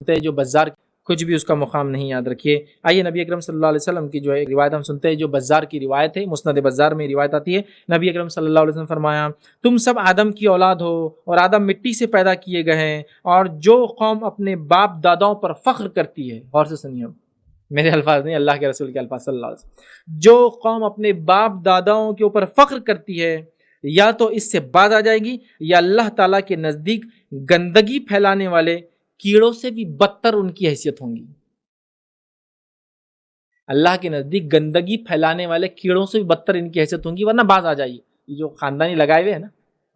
جو بزار کچھ بھی اس کا مقام نہیں یاد رکھیے۔ آئیے نبی اکرم صلی اللہ علیہ وسلم کی جو ہے روایت ہم سنتے ہیں، جو بزار کی روایت ہے، مسند بزار میں روایت آتی ہے۔ نبی اکرم صلی اللہ علیہ وسلم فرمایا، تم سب آدم کی اولاد ہو اور آدم مٹی سے پیدا کیے گئے ہیں، اور جو قوم اپنے باپ داداؤں پر فخر کرتی ہے، غور سے سنیے، میرے الفاظ نہیں، اللہ کے رسول کے الفاظ صلی اللہ علیہ وسلم، جو قوم اپنے باپ داداؤں کے اوپر فخر کرتی ہے، یا تو اس سے باز آ جائے گی، یا اللہ تعالیٰ کے نزدیک گندگی پھیلانے والے کیڑوں سے بھی بدتر ان کی حیثیت ہوں گی۔ اللہ کے نزدیک گندگی پھیلانے والے کیڑوں سے بھی بدتر ان کی حیثیت ہوں گی، ورنہ باز آ جائیے۔ یہ جو خاندانی لگائے ہوئے ہیں نا،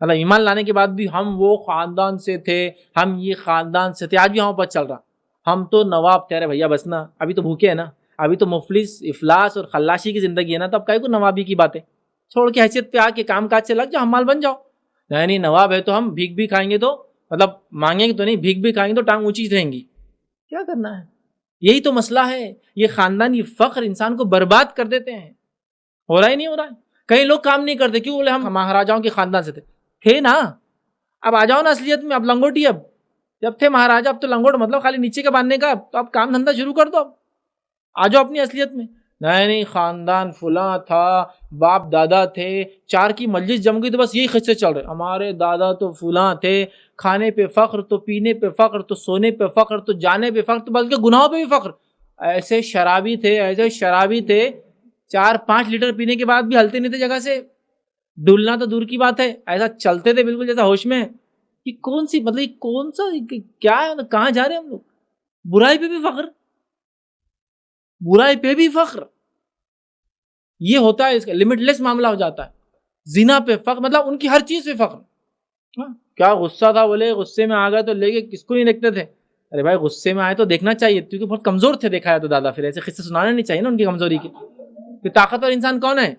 مطلب ایمان لانے کے بعد بھی ہم وہ خاندان سے تھے، ہم یہ خاندان سے تھے، آج بھی ہمیں پتہ چل رہا ہم تو نواب تھے۔ ارے بھیا بس نا، ابھی تو بھوکے ہیں نا، ابھی تو مفلس افلاس اور خلاشی کی زندگی ہے نا، تب کہیں کو نوابی کی باتیں چھوڑ کے حیثیت پہ آ کے کام کاج سے لگ جاؤ، حمال بن جاؤ۔ نہیں نواب ہے تو ہم بھیک بھی کھائیں گے، تو مطلب مانگیں گے تو نہیں، بھیک بھی کھائیں گے تو ٹانگ اونچی رہیں گی۔ کیا کرنا ہے؟ یہی تو مسئلہ ہے، یہ خاندانی فخر انسان کو برباد کر دیتے ہیں۔ ہو رہا ہی نہیں ہو رہا ہے۔ کئی لوگ کام نہیں کرتے، کیوں؟ بولے ہم مہاراجاؤں کے خاندان سے تھے نا، اب آ جاؤ نا اصلیت میں، اب لنگوٹی، اب جب تھے مہاراجا اب تو لنگوٹ، مطلب خالی نیچے کا باندھنے کا، تو اب کام دھندا شروع کر دو، اب آ جاؤ اپنی اصلیت میں۔ نہیں خاندان فلاں تھا، باپ دادا تھے، چار کی مجلس جم گئی تو بس یہی قصے چل رہے، ہمارے دادا تو فلاں تھے، کھانے پہ فخر، تو پینے پہ فخر، تو سونے پہ فخر، تو جانے پہ فخر، تو بلکہ گناہوں پہ بھی فخر۔ ایسے شرابی تھے 4-5 لیٹر پینے کے بعد بھی ہلتے نہیں تھے جگہ سے، ڈولنا تو دور کی بات ہے، ایسا چلتے تھے بالکل جیسا ہوش میں۔ یہ کون سی، مطلب یہ کون سا کیا ہے، کہاں جا رہے ہیں ہم لوگ؟ برائی پہ بھی فخر، برائی پہ بھی فخر، یہ ہوتا ہے، اس کا لمٹ لیس معاملہ ہو جاتا ہے۔ زنا پہ فخر، مطلب ان کی ہر چیز پہ فخر۔ کیا غصہ تھا، بولے غصے میں آ گئے تو لے کے کس کو نہیں دیکھتے تھے؟ ارے بھائی غصے میں آئے تو دیکھنا چاہیے، کیونکہ بہت کمزور تھے دیکھا ہے تو دادا، پھر ایسے قصے سنانے نہیں چاہیے نا ان کی کمزوری کے۔ پھر طاقتور انسان کون ہے؟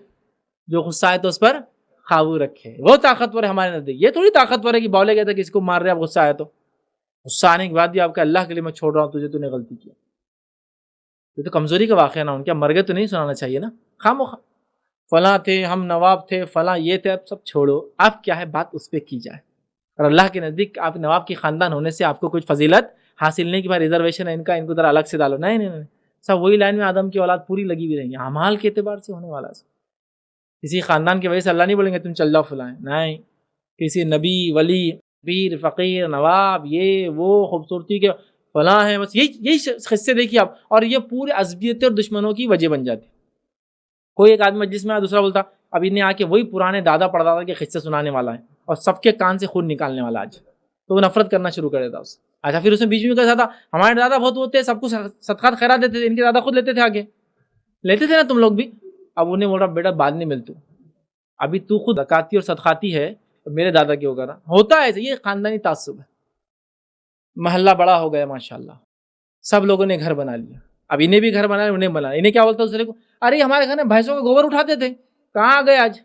جو غصہ آئے تو اس پر قابو رکھے، وہ طاقتور ہے ہمارے نزدیک۔ یہ تھوڑی طاقتور ہے کہ بولے گئے تھے کسی کو مار رہے، اب غصہ آیا تو غصہ آنے کے بعد بھی آپ کا اللہ کے لیے میں چھوڑ رہا ہوں، تو نے غلطی کیا، یہ تو کمزوری کا واقعہ نا، ان کے مر گئے تو نہیں سنانا چاہیے نا، خاموخواہ فلاں تھے، ہم نواب تھے، فلاں یہ تھے، اب سب چھوڑو، اب کیا ہے بات اس پہ کی جائے۔ اور اللہ کے نزدیک آپ نواب کی خاندان ہونے سے آپ کو کچھ فضیلت حاصل نہیں کہ بھائی ریزرویشن ہے ان کو ذرا الگ سے ڈالو، نہیں، سب وہی لائن میں آدم کی اولاد پوری لگی ہوئی رہیں گی، اعمال کے اعتبار سے ہونے والا ہے۔ کسی خاندان کی وجہ سے اللہ نہیں بولیں گے تم چل جاؤ فلاں، نہیں، کسی نبی، ولی، پیر، فقیر، نواب، یہ وہ خوبصورتی کے فلاں ہیں، بس یہی قصے دیکھیے آپ، اور یہ پورے عصبیت اور دشمنوں کی وجہ بن جاتی۔ کوئی ایک آدمی مجلس میں دوسرا بولتا، اب انہیں آ کے وہی پرانے دادا پردادا کے قصے سنانے والا ہے اور سب کے کان سے خون نکالنے والا آج، تو وہ نفرت کرنا شروع کر دیتا اس۔ اچھا پھر اس میں بیچ میں کہتا تھا ہمارے دادا بہت ہوتے، سب کو صدقات خیرات دیتے تھے، ان کے دادا خود لیتے تھے، آگے لیتے تھے نا تم لوگ بھی۔ اب انہیں بول رہا بیٹا بعد نہیں ملتے، ابھی تو خود زکاتی اور صدقاتی ہے، میرے دادا کی ہوگا نا، ہوتا ہے ایسے، یہ خاندانی تعصب ہے۔ محلہ بڑا ہو گیا ماشاءاللہ، سب لوگوں نے گھر بنا لیا، اب انہیں بھی گھر بنا، انہیں بنا، انہیں کیا بولتا دوسرے کو، ارے ہمارے گھر میں بھینسوں کا گوبر اٹھاتے تھے، کہاں آ گئے آج؟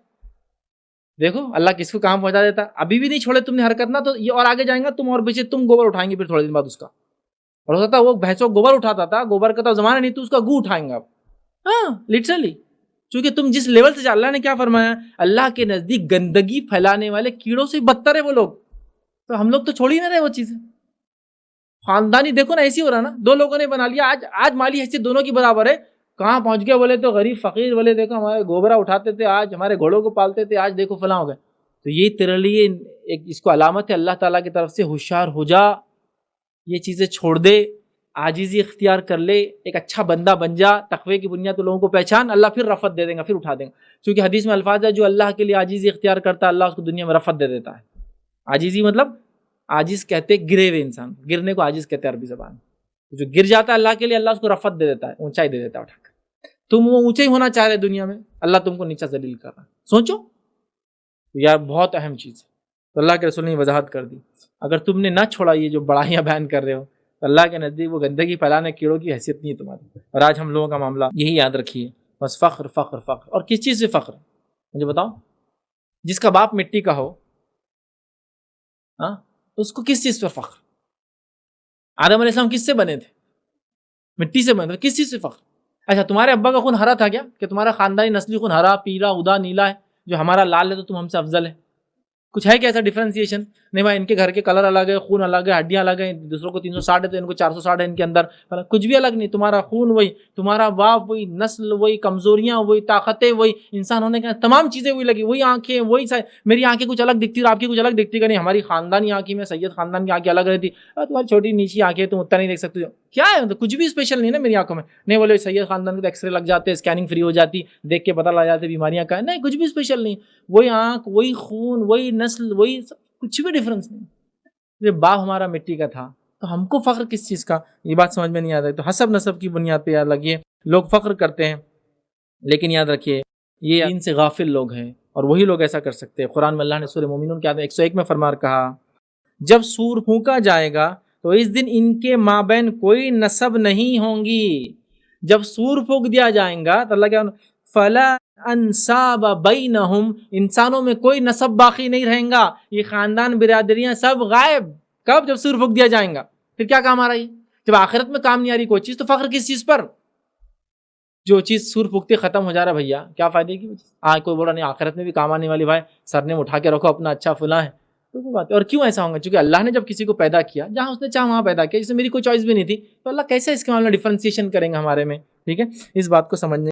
دیکھو اللہ کس کو کام پہنچا دیتا، ابھی بھی نہیں چھوڑے تم نے حرکت نا، تو یہ اور آگے جائیں گا تم، اور پیچھے تم گوبر اٹھائیں گے پھر تھوڑے دن بعد اس کا، اور ہو سکتا ہے وہ بھینسوں گوبر اٹھاتا تھا، گوبر کا تو زمانہ نہیں، تو اس کا گو اٹھائیں گے آپ، ہاں لٹرلی، چونکہ تم جس لیول سے، اللہ نے کیا فرمایا، اللہ کے نزدیک گندگی پھیلانے والے کیڑوں سے بدتر ہے وہ لوگ، تو ہم لوگ تو چھوڑ ہی نہ رہے وہ چیزیں۔ خاندانی دیکھو نا ایسی ہو رہا نا، دو لوگوں نے بنا لیا، آج مالی حیثیت دونوں کی برابر ہے، کہاں پہنچ گئے بولے تو غریب فقیر، بولے دیکھو ہمارے گوبرا اٹھاتے تھے، آج ہمارے گھوڑوں کو پالتے تھے، آج دیکھو فلاں ہو گئے۔ تو یہ تیرے لیے ایک اس کو علامت ہے اللہ تعالیٰ کی طرف سے، ہوشیار ہو جا، یہ چیزیں چھوڑ دے، عاجزی اختیار کر لے، ایک اچھا بندہ بن جا، تقوی کی بنیاد تو لوگوں کو پہچان، اللہ پھر رفعت دے دے گا، پھر اٹھا دے گا، کیونکہ حدیث میں الفاظ ہے جو اللہ کے لیے عاجزی اختیار کرتا ہے اللہ اس کو دنیا میں رفعت دے دیتا ہے۔ عاجزی مطلب عاجز کہتے گرے ہوئے انسان، گرنے کو عاجز کہتے ہیں عربی زبان میں، جو گر جاتا ہے اللہ کے لیے اللہ اس کو رفعت دے دیتا ہے، اونچائی دے دیتا ہے اٹھا کر۔ تم وہ اونچے ہی ہونا چاہ رہے دنیا میں، اللہ تم کو نیچا ذلیل کر رہا ہے، سوچو یار بہت اہم چیز ہے۔ تو اللہ کے رسول نے وضاحت کر دی، اگر تم نے نہ چھوڑا یہ جو بڑائیاں بیان کر رہے ہو، تو اللہ کے نزدیک وہ گندگی پھیلانے کیڑوں کی حیثیت نہیں ہے تمہاری۔ اور آج ہم لوگوں کا معاملہ یہی یاد رکھیے، بس فخر فخر فخر، اور کس چیز سے فخر؟ مجھے بتاؤ، جس کا باپ مٹی کا ہو، ہاں اس کو کس چیز پر فخر؟ آدم علیہ السلام کس سے بنے تھے؟ مٹی سے بنے تھے، کس چیز سے فخر؟ اچھا تمہارے ابا کا خون ہرا تھا کیا، کہ تمہارا خاندانی نسلی خون ہرا، پیلا، ادا، نیلا ہے، جو ہمارا لال ہے تو تم ہم سے افضل ہے؟ کچھ ہے کیا ایسا ڈفرینسیشن؟ نہیں بھائی ان کے گھر کے کلر الگ ہے، خون الگ ہے، ہڈیاں الگ ہیں، دوسروں کو 360 ہے تو ان کو 460 ہے ان کے اندر، کچھ بھی الگ نہیں. تمہارا خون وہی، تمہارا باپ وہی، نسل وہی، کمزوریاں وہی، طاقتیں وہی، انسان ہونے کے تمام چیزیں وہی لگی، وہی آنکھیں وہی. میری آنکھیں کچھ الگ دکھتی اور آپ کی کچھ الگ دکھتی کہ نہیں، ہماری خاندانی آنکھیں میں سید خاندان کی آنکھیں الگ رہتی، تمہاری چھوٹی نیچی آنکھیں تم اتنا نہیں دیکھ سکتے. کیا ہے مطلب کچھ بھی اسپیشل نہیں نا میری آنکھوں میں. نہیں بولے سید خاندان کے تو ایکس رے لگ جاتے، اسکیننگ فری ہو جاتی، دیکھ کے پتہ لگ جاتے بیماریاں کا ہے. نہیں کچھ بھی اسپیشل نہیں، وہی آنکھ وہی خون وہی نسل وہی، کچھ بھی ڈفرینس نہیں. یہ باپ ہمارا مٹی کا تھا تو ہم کو فخر کس چیز کا؟ یہ بات سمجھ میں نہیں آتا. تو حسب نسب کی بنیاد پہ یاد لگیے لوگ فخر کرتے ہیں، لیکن یاد رکھیے یہ دین سے غافل لوگ ہیں اور وہی لوگ ایسا کر سکتے ہیں. قرآن میں اللہ نے سورہ مومنون کے آیت 101 میں فرما کہا جب سور پھونکا جائے گا تو اس دن ان کے مابین کوئی نسب نہیں ہوں گی. جب سور پھونک دیا جائیں گا تو اللہ کیا فلا انساب بینہم، انسانوں میں کوئی نسب باقی نہیں رہیں گا، یہ خاندان برادریاں سب غائب. کب؟ جب سور پھونک دیا جائیں گا. پھر کیا کام آ رہا ہے؟ جب آخرت میں کام نہیں آ رہی کوئی چیز تو فخر کس چیز پر؟ جو چیز سور پھونکتے ختم ہو جا رہا بھیا کیا فائدے کی؟ کوئی بولا نہیں آخرت میں بھی کام آنے والی، بھائی سرنے اٹھا کے رکھو اپنا، اچھا فلاں ہے. تو بات ہے. اور کیوں ایسا ہوگا؟ چونکہ اللہ نے جب کسی کو پیدا کیا جہاں اس نے چاہا وہاں پیدا کیا، جس میں میری کوئی چوائس بھی نہیں تھی، تو اللہ کیسے اس کے معاملے میں ڈفرینسیشن کریں گے ہمارے میں؟ ٹھیک ہے، اس بات کو سمجھنے